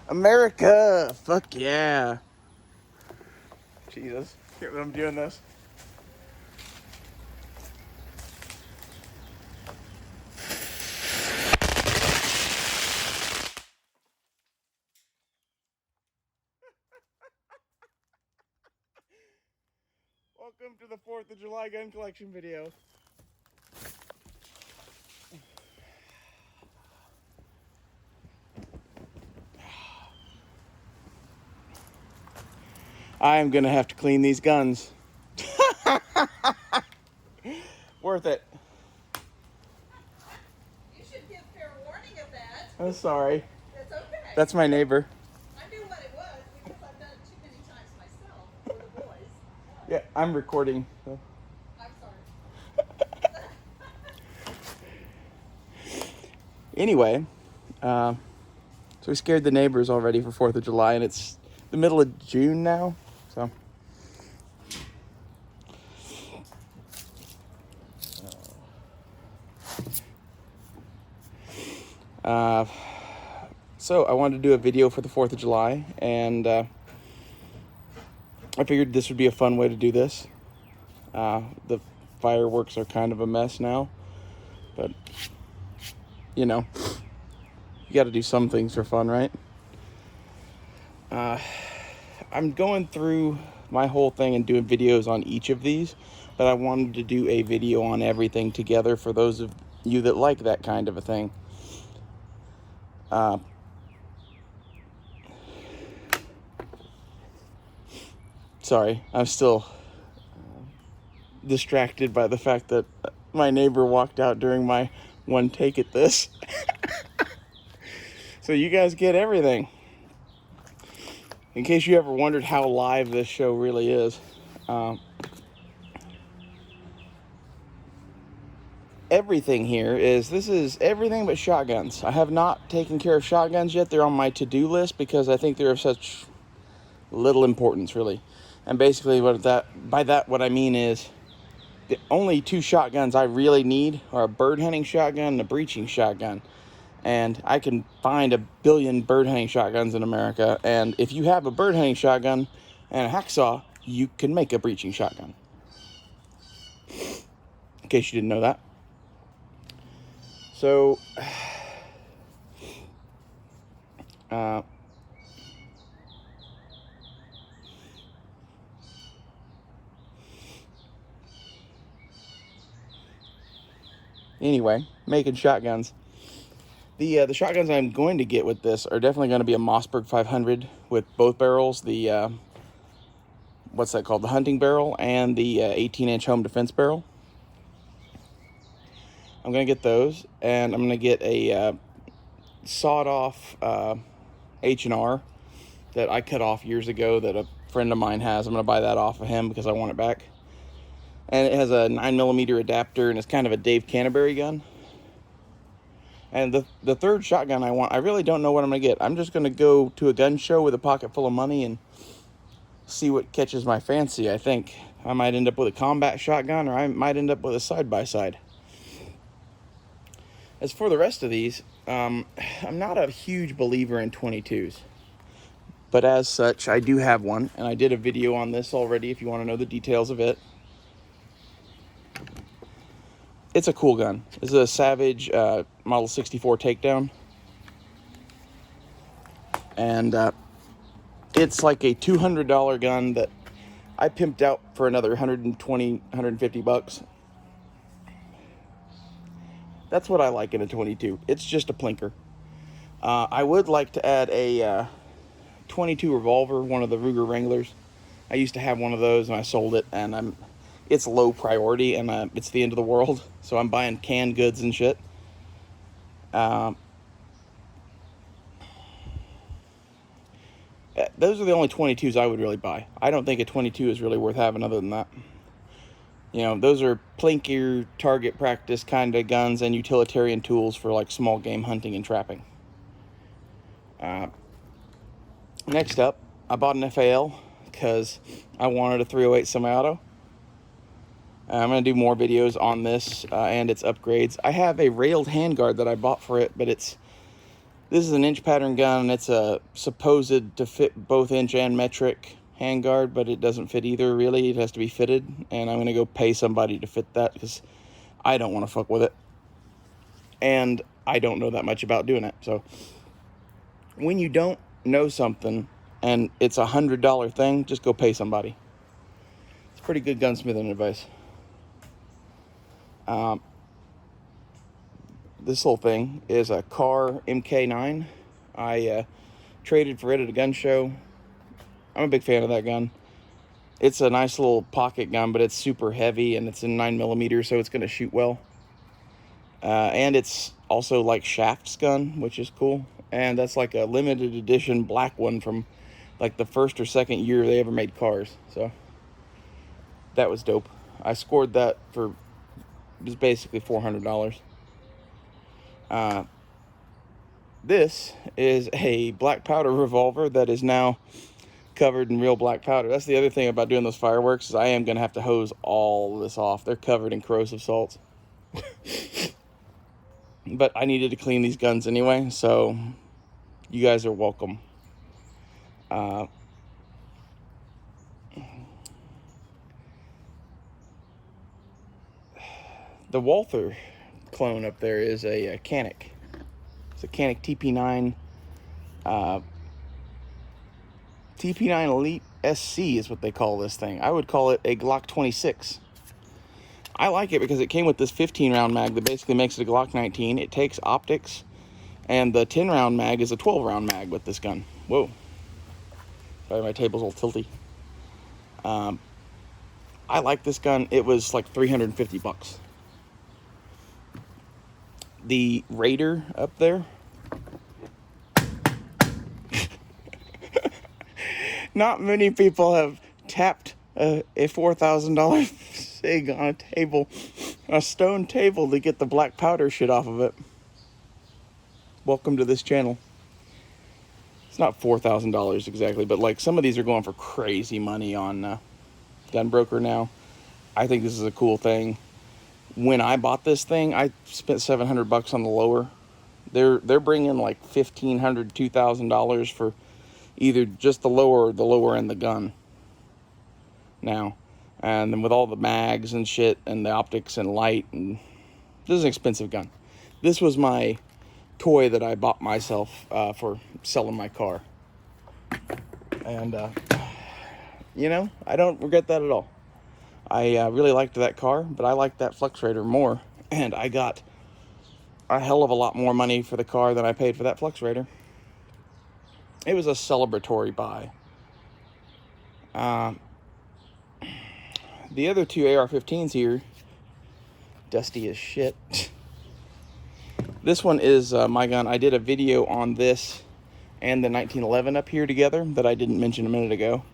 America! Fuck yeah! Jesus, I'm doing this. Welcome to the 4th of July gun collection video. I am gonna have to clean these guns. Worth it. You should give fair warning of that. I'm sorry. That's okay. That's my neighbor. I knew what it was because I've done it too many times myself for the boys. Yeah, I'm recording. So. I'm sorry. Anyway, so we scared the neighbors already for 4th of July, and it's the middle of June now, so. So I wanted to do a video for the 4th of July, and I figured this would be a fun way to do this. The fireworks are kind of a mess now, but, you know, you got to do some things for fun, right? I'm going through my whole thing and doing videos on each of these, but I wanted to do a video on everything together for those of you that like that kind of a thing. Sorry, I'm still distracted by the fact that my neighbor walked out during my one take at this. So you guys get everything. In case you ever wondered how live this show really is. Everything here this is everything but shotguns. I have not taken care of shotguns yet. They're on my to-do list because I think they're of such little importance, really. And basically what I mean is the only two shotguns I really need are a bird hunting shotgun and a breaching shotgun. And I can find a billion bird hunting shotguns in America. And if you have a bird hunting shotgun and a hacksaw, you can make a breaching shotgun. In case you didn't know that. So, anyway, making shotguns. The shotguns I'm going to get with this are definitely going to be a Mossberg 500 with both barrels. The what's that called? The hunting barrel and the 18-inch home defense barrel. I'm going to get those, and I'm going to get a sawed-off H&R that I cut off years ago that a friend of mine has. I'm going to buy that off of him because I want it back. And it has a 9mm adapter, and it's kind of a Dave Canterbury gun. And the third shotgun I really don't know what I'm going to get. I'm just going to go to a gun show with a pocket full of money and see what catches my fancy, I think. I might end up with a combat shotgun, or I might end up with a side-by-side. As for the rest of these, I'm not a huge believer in 22s. But as such, I do have one, and I did a video on this already if you want to know the details of it. It's a cool gun. This is a Savage Model 64 Takedown. And it's like a $200 gun that I pimped out for another 120, 150 bucks. That's what I like in a 22. It's just a plinker. I would like to add a 22 revolver, one of the Ruger Wranglers. I used to have one of those and I sold it, and it's low priority, and it's the end of the world, so I'm buying canned goods and shit. Those are the only 22s I would really buy. I don't think a 22 is really worth having other than that. You know, those are plinkier target practice kind of guns and utilitarian tools for like small game hunting and trapping. Next up, I bought an FAL because I wanted a 308 semi-auto. I'm going to do more videos on this and its upgrades. I have a railed handguard that I bought for it, but it's This is an inch pattern gun, and it's a supposed to fit both inch and metric handguard, but it doesn't fit either, really. It has to be fitted, and I'm going to go pay somebody to fit that because I don't want to fuck with it. And I don't know that much about doing it. So when you don't know something and it's $100 thing, just go pay somebody. It's pretty good gunsmithing advice. This whole thing is a Car MK9. I traded for it at a gun show. I'm a big fan of that gun. It's a nice little pocket gun, but it's super heavy, and it's in 9mm, so it's going to shoot well. And it's also like Shaft's gun, which is cool. And that's like a limited edition black one from like the first or second year they ever made cars. So that was dope. I scored that for just basically $400. This is a black powder revolver that is now covered in real black powder. That's the other thing about doing those fireworks, is I am going to have to hose all of this off. They're covered in corrosive salts. But I needed to clean these guns anyway, so you guys are welcome. The Walther clone up there is a Canic. It's a Canic TP9. TP9 Elite SC is what they call this thing. I would call it a Glock 26. I like it because it came with this 15-round mag that basically makes it a Glock 19. It takes optics, and the 10-round mag is a 12-round mag with this gun. Whoa. Sorry, my table's all tilty. I like this gun. It was like $350. The Raider up there. Not many people have tapped a $4,000 SIG on a table, a stone table, to get the black powder shit off of it. Welcome to this channel. It's not $4,000 exactly, but like some of these are going for crazy money on Gunbroker now. I think this is a cool thing. When I bought this thing, I spent $700 on the lower. They're bringing like $1,500, $2,000 for either just the lower end the gun now. And then with all the mags and shit and the optics and light, and this is an expensive gun. This was my toy that I bought myself for selling my car. And you know, I don't regret that at all. I really liked that car, but I liked that Flex Raider more, and I got a hell of a lot more money for the car than I paid for that Flex Raider. It was a celebratory buy. The other two AR-15s here, dusty as shit. This one is my gun. I did a video on this and the 1911 up here together that I didn't mention a minute ago.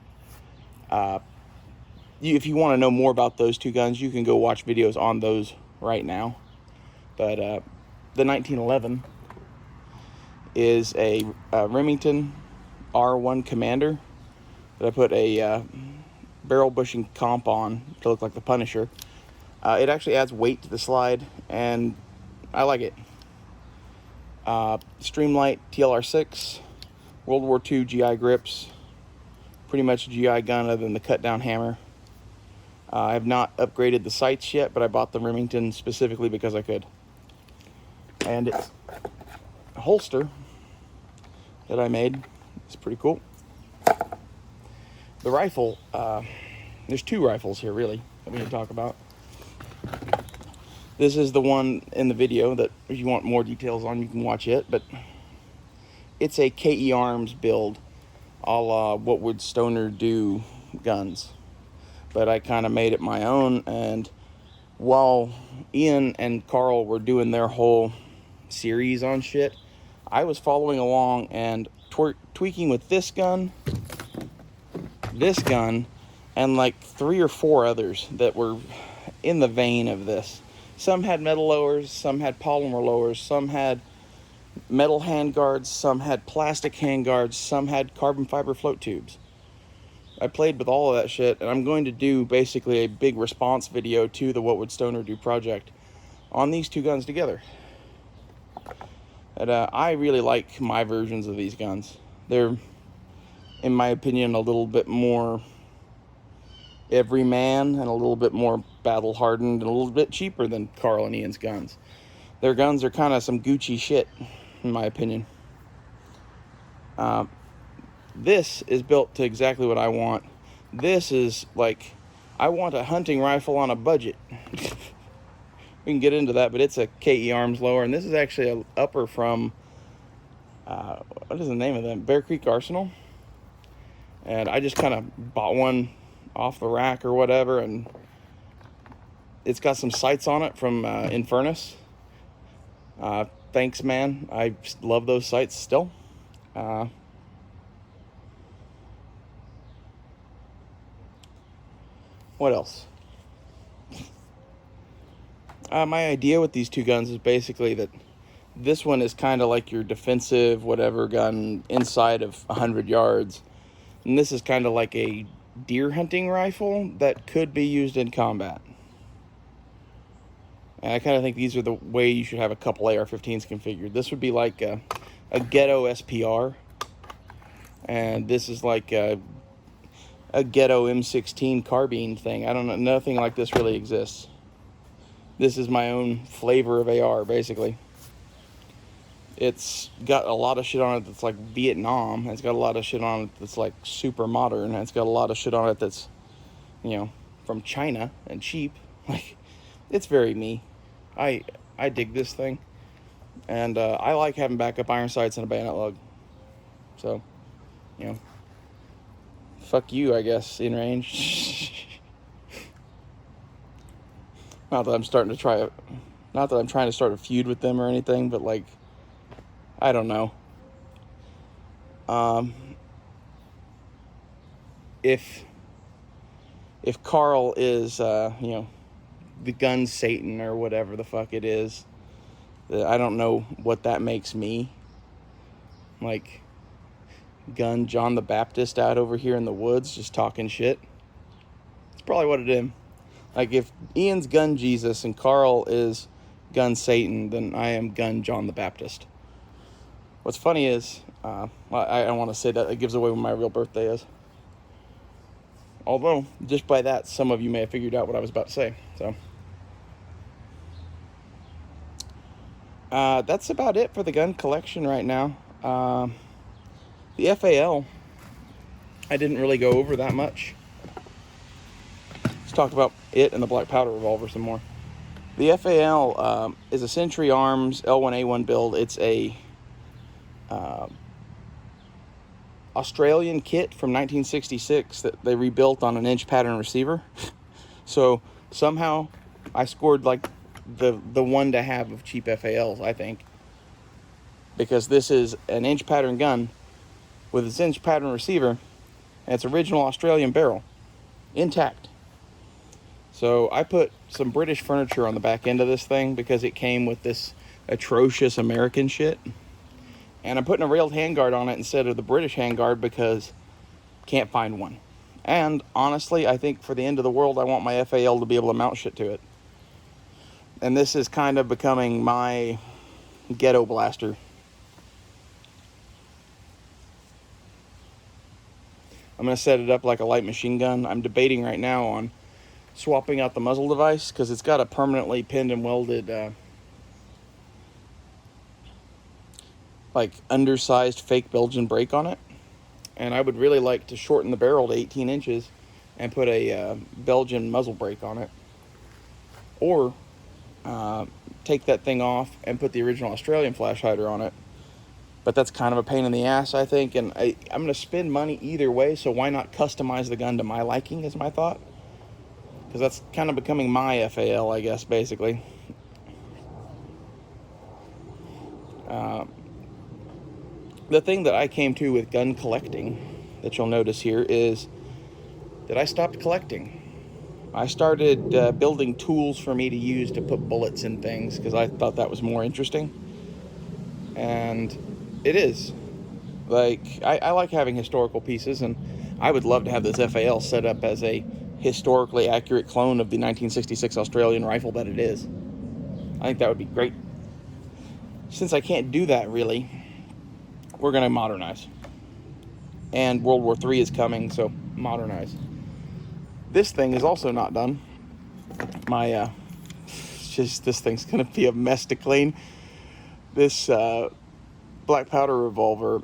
If you want to know more about those two guns, you can go watch videos on those right now. But the 1911 is a Remington R1 Commander that I put a barrel bushing comp on to look like the Punisher. It actually adds weight to the slide, and I like it. Streamlight TLR6, World War II GI grips, pretty much a GI gun other than the cut down hammer. I have not upgraded the sights yet, but I bought the Remington specifically because I could. And it's a holster that I made. It's pretty cool. The rifle, there's two rifles here really that we can talk about. This is the one in the video that if you want more details on, you can watch it, but it's a KE Arms build, a la what would Stoner do guns. But I kind of made it my own, and while Ian and Carl were doing their whole series on shit, I was following along and tweaking with this gun, and like 3 or 4 others that were in the vein of this. Some had metal lowers, some had polymer lowers, some had metal handguards, some had plastic handguards, some had carbon fiber float tubes. I played with all of that shit, and I'm going to do basically a big response video to the What Would Stoner Do project on these two guns together. And I really like my versions of these guns. They're, in my opinion, a little bit more everyman and a little bit more battle hardened and a little bit cheaper than Carl and Ian's guns. Their guns are kind of some Gucci shit, in my opinion. This is built to exactly what I want. This is like, I want a hunting rifle on a budget. We can get into that, but it's a KE Arms lower, and this is actually an upper from, what is the name of them? Bear Creek Arsenal. And I just kind of bought one off the rack or whatever, and it's got some sights on it from Infernus. Thanks, man. I love those sights still. What else? My idea with these two guns is basically that this one is kind of like your defensive whatever gun inside of 100 yards. And this is kind of like a deer hunting rifle that could be used in combat. And I kind of think these are the way you should have a couple AR-15s configured. This would be like a ghetto SPR. And this is like a ghetto M16 carbine thing. I don't know, nothing like this really exists. This is my own flavor of AR, basically. It's got a lot of shit on it that's like Vietnam. It's got a lot of shit on it that's like super modern. It's got a lot of shit on it that's, you know, from China and cheap. Like, it's very me. I dig this thing. And I like having backup iron sights and a bayonet lug. So, you know, fuck you, I guess, in range. Not that I'm starting to try it. Not that I'm trying to start a feud with them or anything, but like, I don't know. If Carl is, you know, the gun Satan or whatever the fuck it is, I don't know what that makes me. Like, gun John the Baptist out over here in the woods just talking shit. It's probably what it is. Like, if Ian's gun Jesus and Carl is gun Satan, then I am gun John the Baptist. What's funny is, I don't want to say that. It gives away when my real birthday is. Although, just by that, some of you may have figured out what I was about to say. So, that's about it for the gun collection right now. The FAL, I didn't really go over that much. Let's talk about it and the black powder revolver some more. The FAL is a Century Arms L1A1 build. It's a Australian kit from 1966 that they rebuilt on an inch pattern receiver. So somehow I scored like the one to have of cheap FALs, I think, because this is an inch pattern gun with its inch pattern receiver and its original Australian barrel intact. So I put some British furniture on the back end of this thing because it came with this atrocious American shit. And I'm putting a railed handguard on it instead of the British handguard because can't find one. And honestly, I think for the end of the world, I want my FAL to be able to mount shit to it. And this is kind of becoming my ghetto blaster. I'm going to set it up like a light machine gun. I'm debating right now on swapping out the muzzle device because it's got a permanently pinned and welded like undersized fake Belgian brake on it, and I would really like to shorten the barrel to 18 inches and put a Belgian muzzle brake on it, or take that thing off and put the original Australian flash hider on it. But that's kind of a pain in the ass, I think, and I'm going to spend money either way, so why not customize the gun to my liking is my thought. Because that's kind of becoming my FAL, I guess, basically. The thing that I came to with gun collecting that you'll notice here is that I stopped collecting. I started building tools for me to use to put bullets in things because I thought that was more interesting. And it is. Like, I like having historical pieces, and I would love to have this FAL set up as a historically accurate clone of the 1966 Australian rifle that it is. I think that would be great. since I can't do that really, we're going to modernize. And World War III is coming, so modernize. This thing is also not done. My, this thing's going to be a mess to clean. This black powder revolver,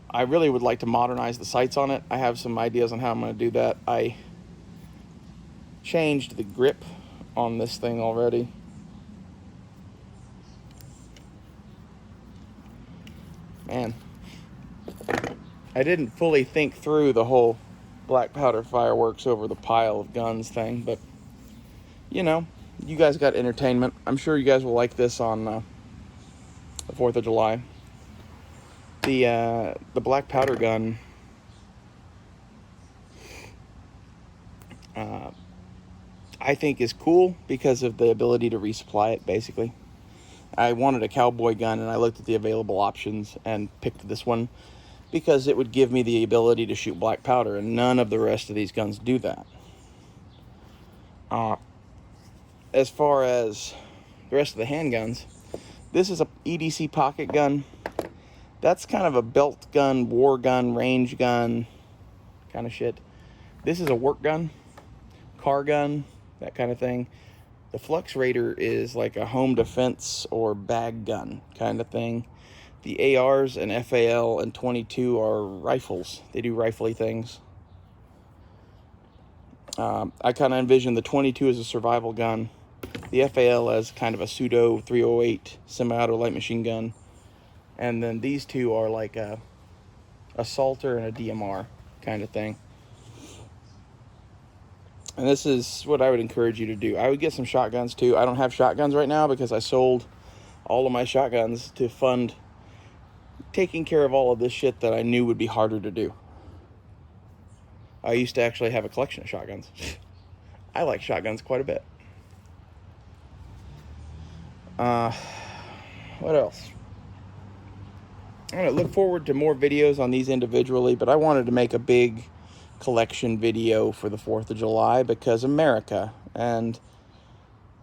I really would like to modernize the sights on it. I have some ideas on how I'm going to do that. I changed the grip on this thing already. Man, I didn't fully think through the whole black powder fireworks over the pile of guns thing, but you know, you guys got entertainment. I'm sure you guys will like this on the 4th of July. The black powder gun, I think is cool because of the ability to resupply it, basically. I wanted a cowboy gun, and I looked at the available options and picked this one because it would give me the ability to shoot black powder, and none of the rest of these guns do that. As far as the rest of the handguns, this is a EDC pocket gun. That's kind of a belt gun, war gun, range gun kind of shit. This is a work gun, car gun, that kind of thing. The Flux Raider is like a home defense or bag gun kind of thing. The ARs and FAL and 22 are rifles. They do rifly things. I kind of envision the 22 as a survival gun, the FAL as kind of a pseudo 308 semi-auto light machine gun, and then these two are like a assaulter and a DMR kind of thing. And this is what I would encourage you to do. I would get some shotguns too. I don't have shotguns right now because I sold all of my shotguns to fund taking care of all of this shit that I knew would be harder to do. I used to actually have a collection of shotguns. I like shotguns quite a bit. What else? I'm going to look forward to more videos on these individually, but I wanted to make a big collection video for the 4th of July because America. And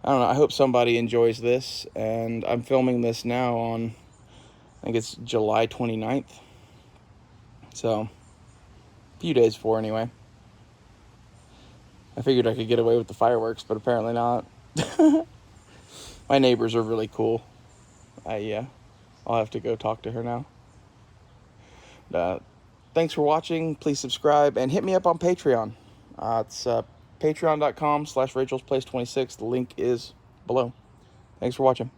I don't know, I hope somebody enjoys this. And I'm filming this now on, I think it's July 29th. So, a few days before anyway. I figured I could get away with the fireworks, but apparently not. My neighbors are really cool. I'll have to go talk to her now. Thanks for watching. Please subscribe and hit me up on Patreon. It's patreon.com/Rachel'sPlace26. The link is below. Thanks for watching.